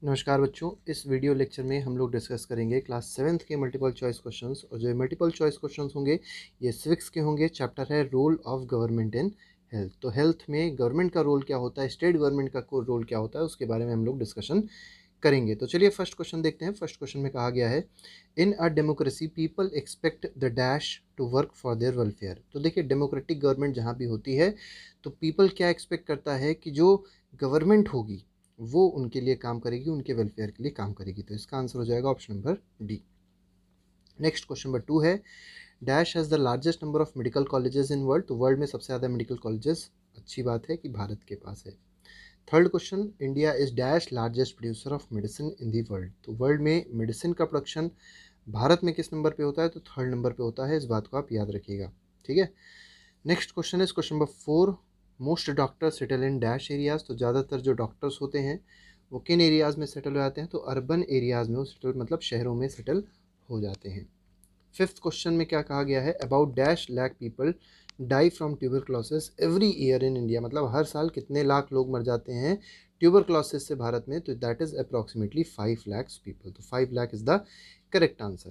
नमस्कार बच्चों, इस वीडियो लेक्चर में हम लोग डिस्कस करेंगे क्लास सेवन्थ के मल्टीपल चॉइस क्वेश्चंस। और जो मल्टीपल चॉइस क्वेश्चंस होंगे ये सिविक्स के होंगे। चैप्टर है role of government in health. तो हेल्थ में गवर्नमेंट का रोल क्या होता है, स्टेट गवर्नमेंट का रोल क्या होता है, उसके बारे में हम लोग डिस्कशन करेंगे। तो चलिए फर्स्ट क्वेश्चन देखते हैं। फर्स्ट क्वेश्चन में कहा गया है, in a democracy people expect the dash to work for their welfare. तो देखिए, डेमोक्रेटिक गवर्नमेंट जहाँ भी होती है तो पीपल क्या एक्सपेक्ट करता है कि जो गवर्नमेंट होगी वो उनके लिए काम करेगी, उनके वेलफेयर के लिए काम करेगी। तो इसका आंसर हो जाएगा option number D. Next question number 2 है, dash has the largest number of medical colleges in world. तो वर्ल्ड में सबसे ज़्यादा मेडिकल कॉलेजेस, अच्छी बात है कि भारत के पास है। Third question, India is dash largest producer of medicine in the world. तो वर्ल्ड में मेडिसिन का प्रोडक्शन भारत में किस नंबर पे होता है, तो थर्ड नंबर पे होता है। इस बात को आप याद रखिएगा, ठीक है। नेक्स्ट क्वेश्चन है question number 4, most doctors settle in dash areas. तो ज़्यादातर जो डॉक्टर्स होते हैं वो किन एरियाज़ में सेटल हो जाते हैं, तो अर्बन एरियाज़ में वो सेटल, मतलब शहरों में सेटल हो जाते हैं। फिफ्थ क्वेश्चन में क्या कहा गया है, about dash lakh people die from tuberculosis every year in India. मतलब हर साल कितने लाख लोग मर जाते हैं ट्यूबरक्लोसिस से भारत में, तो that is approximately 5 lakh people. तो 5 lakh is the correct answer.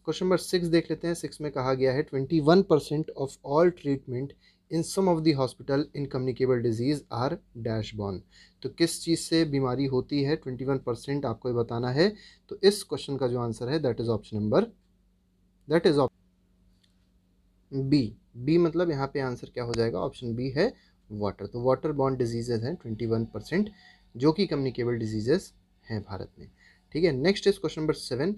Question number 6 देख लेते हैं। 6 में कहा गया है 21% of all treatment in some of the hospital in communicable disease are dash borne. तो किस चीज़ से बीमारी होती है 21%, आपको ये बताना है। तो इस क्वेश्चन का जो आंसर है that is option number, that is B. B मतलब यहाँ पे आंसर क्या हो जाएगा, ऑप्शन बी है वाटर। तो वाटर बॉर्न डिजीजेज हैं 21% जो कि कम्युनिकेबल डिजीजेस हैं भारत में, ठीक है। Next is question number 7,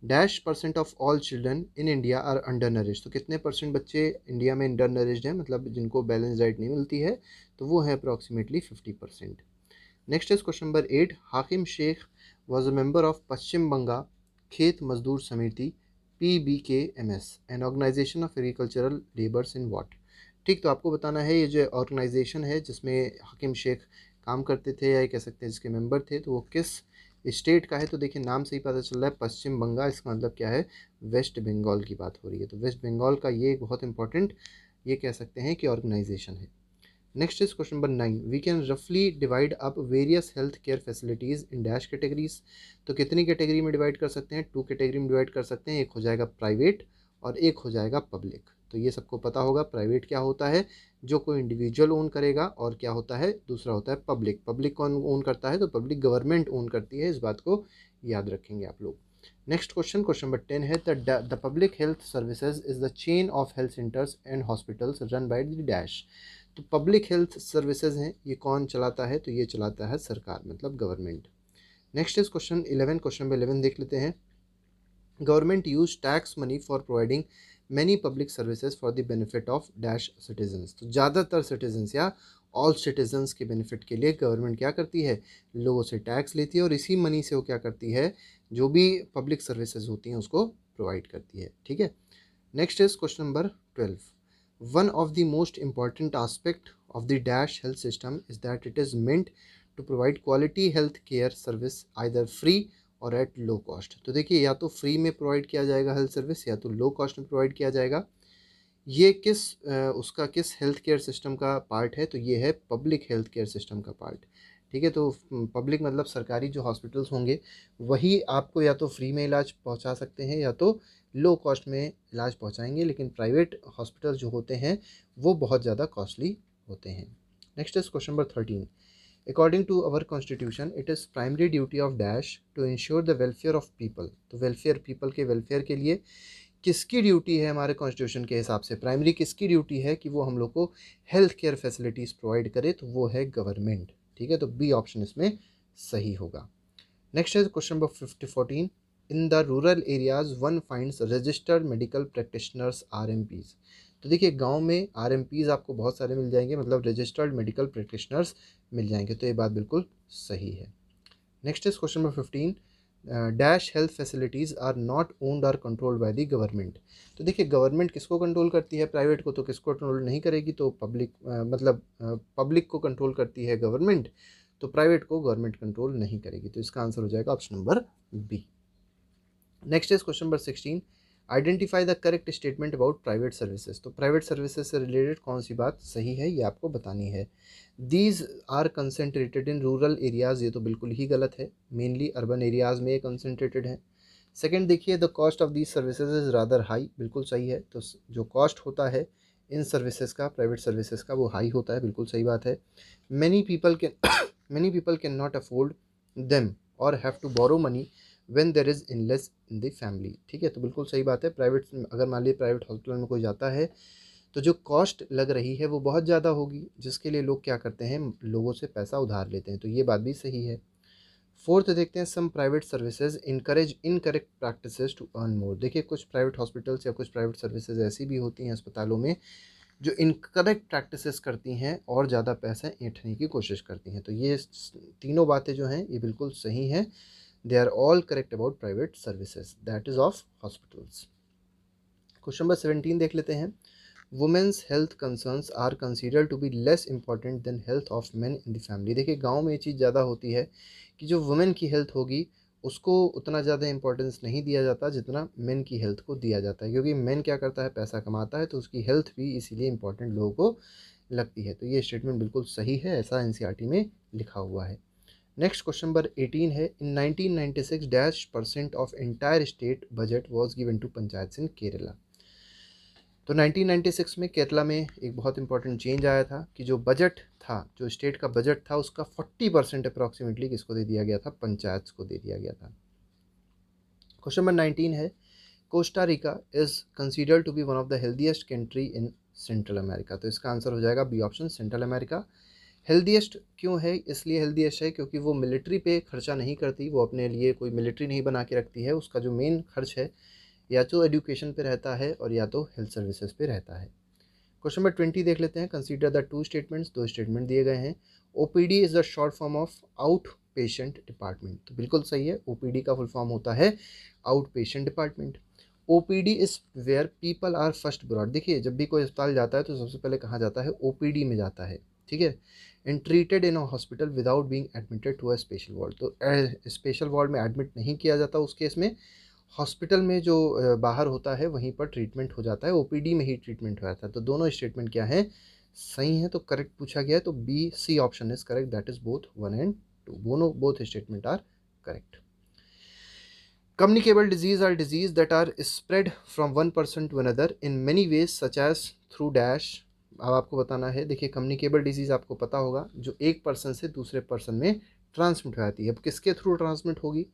dash percent of all children in India are under nourish. तो कितने परसेंट बच्चे इंडिया में अंडर नरिश्ड हैं, मतलब जिनको बैलेंस डाइट नहीं मिलती है, तो वो है approximately 50%। Next is question number 8, Hakim Sheikh was a member of Paschim Bengal Khet Mazdoor Samiti PBKMS, an organisation of agricultural labours in what. ठीक, तो आपको बताना है ये जो ऑर्गेनाइजेशन है जिसमें हाकिम शेख काम करते थे, या ये कह सकते हैं जिसके मेंबर थे, तो वो किस स्टेट का है। तो देखिए, नाम से ही पता चल रहा है पश्चिम बंगाल, इसका मतलब क्या है, वेस्ट बंगाल की बात हो रही है। तो वेस्ट बंगाल का ये एक बहुत इंपॉर्टेंट, ये कह सकते हैं कि ऑर्गेनाइजेशन है। Next is question number 9, we can रफली divide up various health care facilities in dash categories. तो कितनी कैटेगरी में डिवाइड कर सकते हैं, 2 कैटेगरी में डिवाइड कर सकते हैं। एक हो जाएगा प्राइवेट और एक हो जाएगा पब्लिक। तो ये सबको पता होगा, प्राइवेट क्या होता है, जो कोई इंडिविजुअल ओन करेगा, और क्या होता है, दूसरा होता है पब्लिक। पब्लिक कौन ओन करता है, तो पब्लिक गवर्नमेंट ओन करती है। इस बात को याद रखेंगे आप लोग। नेक्स्ट क्वेश्चन, क्वेश्चन नंबर 10 है, the public health services is the chain of health centres and hospitals run by the dash. तो पब्लिक हेल्थ सर्विसेज हैं, ये कौन चलाता है, तो ये चलाता है सरकार, मतलब government. Next is question 11, question number 11 देख लेते हैं। Government use tax money for providing many public services for the benefit of dash citizens. तो ज़्यादातर सिटीजन्स या ऑल सिटीजन्स के बेनिफिट के लिए गवर्नमेंट क्या करती है, लोगों से टैक्स लेती है, और इसी मनी से वो क्या करती है, जो भी पब्लिक सर्विसेज होती हैं उसको प्रोवाइड करती है, ठीक है। Next is question number 12, one of the most important aspect of the dash health system is that it is meant to provide quality health care service either free और at low cost. तो देखिए, या तो free में provide किया जाएगा health service, या तो लो कॉस्ट में प्रोवाइड किया जाएगा। ये किस उसका किस हेल्थ केयर सिस्टम का पार्ट है, तो ये है पब्लिक हेल्थ केयर सिस्टम का पार्ट, ठीक है। तो पब्लिक मतलब सरकारी जो हॉस्पिटल्स होंगे वही आपको या तो फ्री में इलाज पहुंचा सकते हैं, या तो लो कॉस्ट में इलाज पहुंचाएंगे। लेकिन प्राइवेट हॉस्पिटल जो होते हैं वो बहुत ज़्यादा कॉस्टली होते हैं। Next is question number 13, according to our constitution it is primary duty of dash to ensure the welfare of people. तो वेलफेयर, पीपल के वेलफेयर के लिए किसकी ड्यूटी है हमारे कॉन्स्टिट्यूशन के हिसाब से, प्राइमरी किसकी ड्यूटी है कि वो हम लोग को हेल्थ केयर फैसिलिटीज़ प्रोवाइड करे, तो वो है गवर्नमेंट, ठीक है। तो बी ऑप्शन इसमें सही होगा। नेक्स्ट है question number 14, in the rural areas one finds registered medical practitioners RMPs। तो देखिए, गांव में RMPs आपको बहुत सारे मिल जाएंगे, मतलब रजिस्टर्ड मेडिकल प्रैक्टिशनर्स मिल जाएंगे। तो ये बात बिल्कुल सही है। Next is question number 15, dash health facilities are not owned or controlled by the government. तो देखिए, गवर्नमेंट किसको कंट्रोल करती है, प्राइवेट को तो किसको कंट्रोल नहीं करेगी, तो पब्लिक, मतलब पब्लिक को कंट्रोल करती है गवर्नमेंट, तो प्राइवेट को गवर्नमेंट कंट्रोल नहीं करेगी। तो इसका आंसर हो जाएगा option number B. Next is question number 16, identify the correct statement about private services, तो प्राइवेट सर्विसेज से रिलेटेड कौन सी बात सही है ये आपको बतानी है। These are concentrated in rural areas, ये तो बिल्कुल ही गलत है, मेनली अर्बन एरियाज़ में ये कंसनट्रेटेड है। सेकंड देखिए, the cost of these services is rather high, बिल्कुल सही है, तो जो कॉस्ट होता है इन सर्विसेज का, प्राइवेट सर्विसेज का, वो हाई होता है, बिल्कुल सही बात है। Many people can many people can not afford them or have to borrow money when there is इनलेस इन द फैमिली, ठीक है, तो बिल्कुल सही बात है। प्राइवेट, अगर मान लीजिए प्राइवेट हॉस्पिटल में कोई जाता है तो जो कॉस्ट लग रही है वो बहुत ज़्यादा होगी, जिसके लिए लोग क्या करते हैं, लोगों से पैसा उधार लेते हैं, तो ये बात भी सही है। फोर्थ देखते हैं, some private services encourage incorrect practices to earn more. देखिए कुछ प्राइवेट हॉस्पिटल्स या कुछ प्राइवेट सर्विसेज ऐसी भी होती हैं अस्पतालों में जो इनकरेक्ट प्रैक्टिसेस करती हैं और ज़्यादा पैसा ऐंठने की कोशिश करती हैं, तो ये तीनों बातें जो हैं ये बिल्कुल सही हैं। They are all correct about private services, that is of hospitals. Question number 17 देख लेते हैं। Women's health concerns are consider to be less important than health of men in the family. देखिए गांव में ये चीज़ ज़्यादा होती है कि जो वुमेन की हेल्थ होगी उसको उतना ज़्यादा इंपॉर्टेंस नहीं दिया जाता जितना मेन की हेल्थ को दिया जाता है, क्योंकि मेन क्या करता है, पैसा कमाता है, तो उसकी हेल्थ भी इसीलिए इंपॉर्टेंट लोगों को लगती है, तो ये स्टेटमेंट बिल्कुल सही है, ऐसा एनसीईआरटी में लिखा हुआ है। नेक्स्ट क्वेश्चन नंबर 18 है, in 1996 dash percent of entire state budget was given to panchayat in Kerala. तो 1996 में केरला में एक बहुत इंपॉर्टेंट चेंज आया था कि जो बजट था, जो स्टेट का बजट था, उसका 40% अप्रॉक्सीमेटली किसको दे दिया गया था, पंचायत को दे दिया गया था। क्वेश्चन नंबर 19 है, Costa Rica is considered to be one of the healthiest country in Central America. तो इसका आंसर हो जाएगा B option, Central America. Healthiest क्यों है, इसलिए हेल्दीएस्ट है क्योंकि वो मिलिट्री पे खर्चा नहीं करती, वो अपने लिए कोई मिलिट्री नहीं बना के रखती है, उसका जो मेन खर्च है या तो एजुकेशन पे रहता है और या तो हेल्थ सर्विसेज पे रहता है। क्वेश्चन नंबर 20 देख लेते हैं, कंसीडर द टू स्टेटमेंट्स, दो स्टेटमेंट दिए गए हैं। OPD is the short form of out patient department, तो बिल्कुल सही है, ओपीडी का फुल फॉर्म होता है out patient department. OPD is where people are first brought. देखिए जब भी कोई अस्पताल जाता है तो सबसे पहले कहाँ जाता है, ओपीडी में जाता है, ठीक है, and treated in a hospital without being admitted to a special ward. तो स्पेशल वार्ड में एडमिट नहीं किया जाता उस केस में, हॉस्पिटल में जो बाहर होता है वहीं पर ट्रीटमेंट हो जाता है, ओपीडी में ही ट्रीटमेंट हो जाता है, तो दोनों स्टेटमेंट क्या है, सही है, तो करेक्ट पूछा गया है, तो B C option is correct, that is both 1 and 2, दोनों both statement are correct. Communicable disease are disease that are spread from one person to another in many ways such as through dash। अब आपको बताना है, देखिए communicable disease आपको पता होगा जो एक पर्सन से दूसरे पर्सन में ट्रांसमिट हो जाती है, अब किसके थ्रू ट्रांसमिट होगी,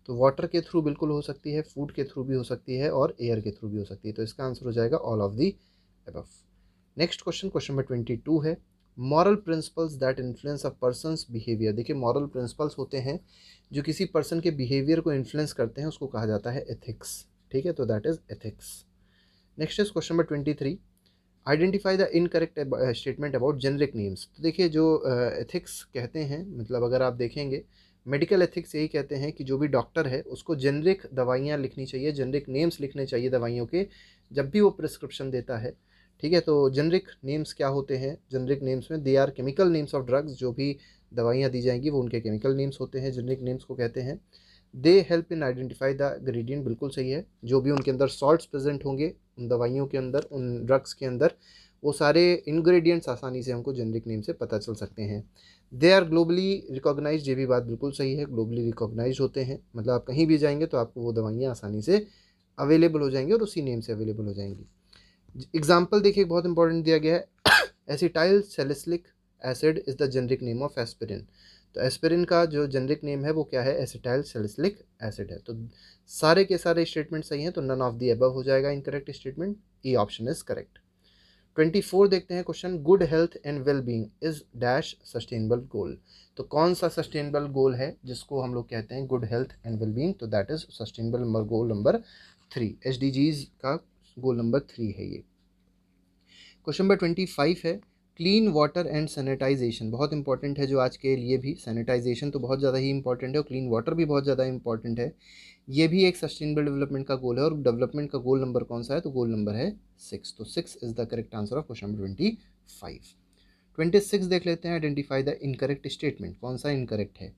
तो वाटर के थ्रू बिल्कुल हो सकती है, फूड के थ्रू भी हो सकती है और एयर के थ्रू भी हो सकती है, तो इसका आंसर हो जाएगा all of the above. Next question, question number 22 है, moral principles that influence a person's behaviour. देखिए मॉरल प्रिंसिपल्स होते हैं जो किसी पर्सन के बिहेवियर को इन्फ्लुएंस करते हैं, उसको कहा जाता है एथिक्स, ठीक है, तो that is ethics. Next is question number 23, identify the incorrect statement about generic names. तो देखिए जो एथिक्स कहते हैं, मतलब अगर आप देखेंगे मेडिकल एथिक्स यही कहते हैं कि जो भी डॉक्टर है उसको जेनरिक दवाइयाँ लिखनी चाहिए, जेनरिक नेम्स लिखने चाहिए दवाइयों के जब भी वो प्रिस्क्रिप्शन देता है, ठीक है, तो जेनरिक नेम्स क्या होते हैं, जेनरिक नेम्स में they are chemical names of drugs, जो भी दवाइयाँ दी जाएंगी वो उनके केमिकल नेम्स होते हैं, जेनरिक नेम्स को कहते हैं। They help in identify the ingredient, बिल्कुल सही है, जो भी उनके अंदर सॉल्ट्स प्रेजेंट होंगे उन दवाइयों के अंदर, उन ड्रग्स के अंदर, वो सारे इंग्रेडिएंट्स आसानी से हमको जेनरिक नेम से पता चल सकते हैं। दे आर ग्लोबली रिकॉग्नाइज्ड, ये भी बात बिल्कुल सही है, ग्लोबली रिकॉग्नाइज्ड होते हैं, मतलब आप कहीं भी जाएंगे तो आपको वो दवाइयाँ आसानी से अवेलेबल हो जाएंगी और उसी नेम से अवेलेबल हो जाएंगी। एग्जाम्पल देखिए बहुत इंपॉर्टेंट दिया गया है, acetyl salicylic acid is the generic name of aspirin. तो एस्पिरिन का जो जेनरिक नेम है वो क्या है, एसिटाइल सैलिसिलिक एसिड है, तो सारे के सारे स्टेटमेंट सही हैं, तो नन ऑफ दी अबव हो जाएगा incorrect statement, E option is correct. 24 देखते हैं question, good health and well being is dash sustainable goal. तो कौन सा सस्टेनेबल गोल है जिसको हम लोग कहते हैं good health and well being, तो that is sustainable goal number 3, SDGs का गोल नंबर 3 है ये। क्वेश्चन नंबर 25 है, क्लीन वाटर एंड सैनिटाइजेशन, बहुत इंपॉर्टेंट है जो आज के लिए भी, सैनिटाइजेशन तो बहुत ज़्यादा ही इंपॉर्टेंट है और क्लीन वाटर भी बहुत ज़्यादा इंपॉर्टेंट है, ये भी एक सस्टेनेबल डेवलपमेंट का गोल है, और डेवलपमेंट का गोल नंबर कौन सा है, तो गोल नंबर है 6, तो 6 is the correct answer of question number 25। 26 देख लेते हैं, आइडेंटिफाई द इनकरेक्ट स्टेटमेंट, कौन सा इनकरेक्ट है।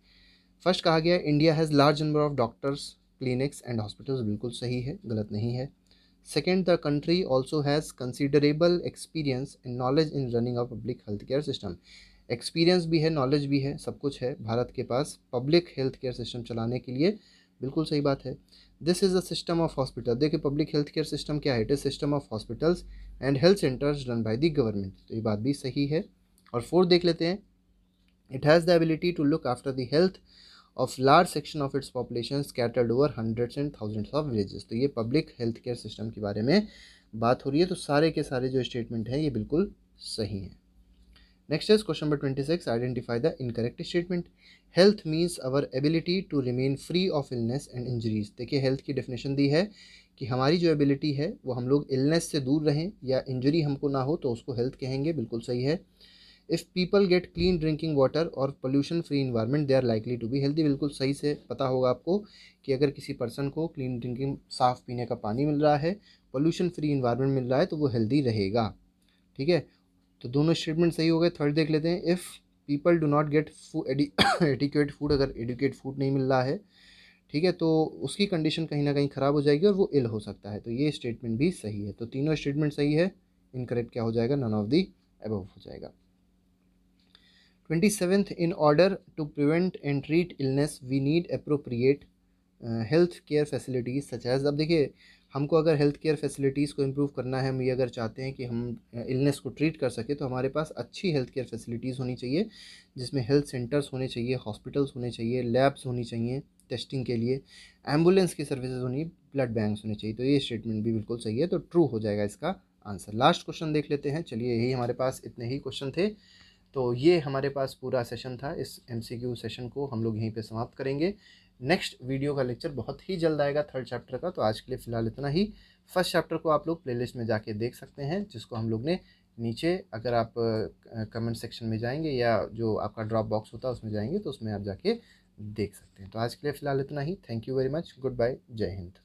फर्स्ट कहा गया India has large number of doctors clinics and hospitals, बिल्कुल सही है, गलत नहीं है। Second, the country also has considerable experience and knowledge in running a public health care system. Experience भी है, नॉलेज भी है, सब कुछ है भारत के पास पब्लिक हेल्थ केयर सिस्टम चलाने के लिए। बिल्कुल सही बात है। This is a system of hospital. देखिए पब्लिक हेल्थ केयर सिस्टम क्या है, it is system of hospitals and health centres run by the government. तो ये बात भी सही है। और फोर्थ देख लेते हैं, it has the ability to look after the health of large section of its population scattered over hundreds and thousands of villages. तो ये पब्लिक हेल्थ केयर सिस्टम के बारे में बात हो रही है। तो सारे के सारे जो स्टेटमेंट हैं ये बिल्कुल सही हैं। Next is question number 26, identify the incorrect statement. Health means our ability to remain free of illness and injuries. देखिए हेल्थ की डेफिनेशन दी है कि हमारी जो एबिलिटी है वो हम लोग इलनेस से दूर रहें या इंजरी हमको ना हो तो उसको हेल्थ कहेंगे। बिल्कुल सही है। If people get clean drinking water और pollution free environment they are likely to be healthy. बिल्कुल सही से पता होगा आपको कि अगर किसी पर्सन को क्लीन ड्रिंकिंग साफ़ पीने का पानी मिल रहा है, पोल्यूशन फ्री इन्वायरमेंट मिल रहा है तो वो हेल्दी रहेगा। ठीक है, तो दोनों स्टेटमेंट सही हो गए। थर्ड देख लेते हैं, if people do not gate adequate food. अगर एडिक्वेट फूड नहीं मिल रहा है, ठीक है, तो उसकी कंडीशन कहीं ना कहीं ख़राब हो जाएगी और वो इल हो सकता है। तो ये स्टेटमेंट भी सही है। तो तीनों स्टेटमेंट सही है। इनकरेक्ट क्या हो जाएगा, नन ऑफ दी अबव हो जाएगा। 27th, in order to prevent and treat illness we need appropriate health care facilities such as. अब देखिए हमको अगर हेल्थ केयर फैसिलिटीज़ को इम्प्रूव करना है, हम ये अगर चाहते हैं कि हम इलनेस को ट्रीट कर सकें, तो हमारे पास अच्छी हेल्थ केयर फैसिलिटीज़ होनी चाहिए, जिसमें हेल्थ सेंटर्स होने चाहिए, हॉस्पिटल्स होने चाहिए, लैब्स होनी चाहिए टेस्टिंग के लिए, एम्बुलेंस की सर्विसेज होनी, ब्लड बैंक्स होने चाहिए। तो ये स्टेटमेंट भी बिल्कुल सही है। तो ट्रू हो जाएगा इसका आंसर। लास्ट क्वेश्चन देख लेते हैं। चलिए यही हमारे पास इतने ही क्वेश्चन थे। तो ये हमारे पास पूरा सेशन था। इस MCQ सेशन को हम लोग यहीं पे समाप्त करेंगे। नेक्स्ट वीडियो का लेक्चर बहुत ही जल्द आएगा थर्ड चैप्टर का। तो आज के लिए फ़िलहाल इतना ही। फर्स्ट चैप्टर को आप लोग प्लेलिस्ट में जाके देख सकते हैं, जिसको हम लोग ने नीचे, अगर आप कमेंट सेक्शन में जाएंगे या जो आपका ड्रॉप बॉक्स होता है उसमें जाएंगे तो उसमें आप जाके देख सकते हैं। तो आज के लिए फ़िलहाल इतना ही। Thank you very much. Goodbye. Jai Hind.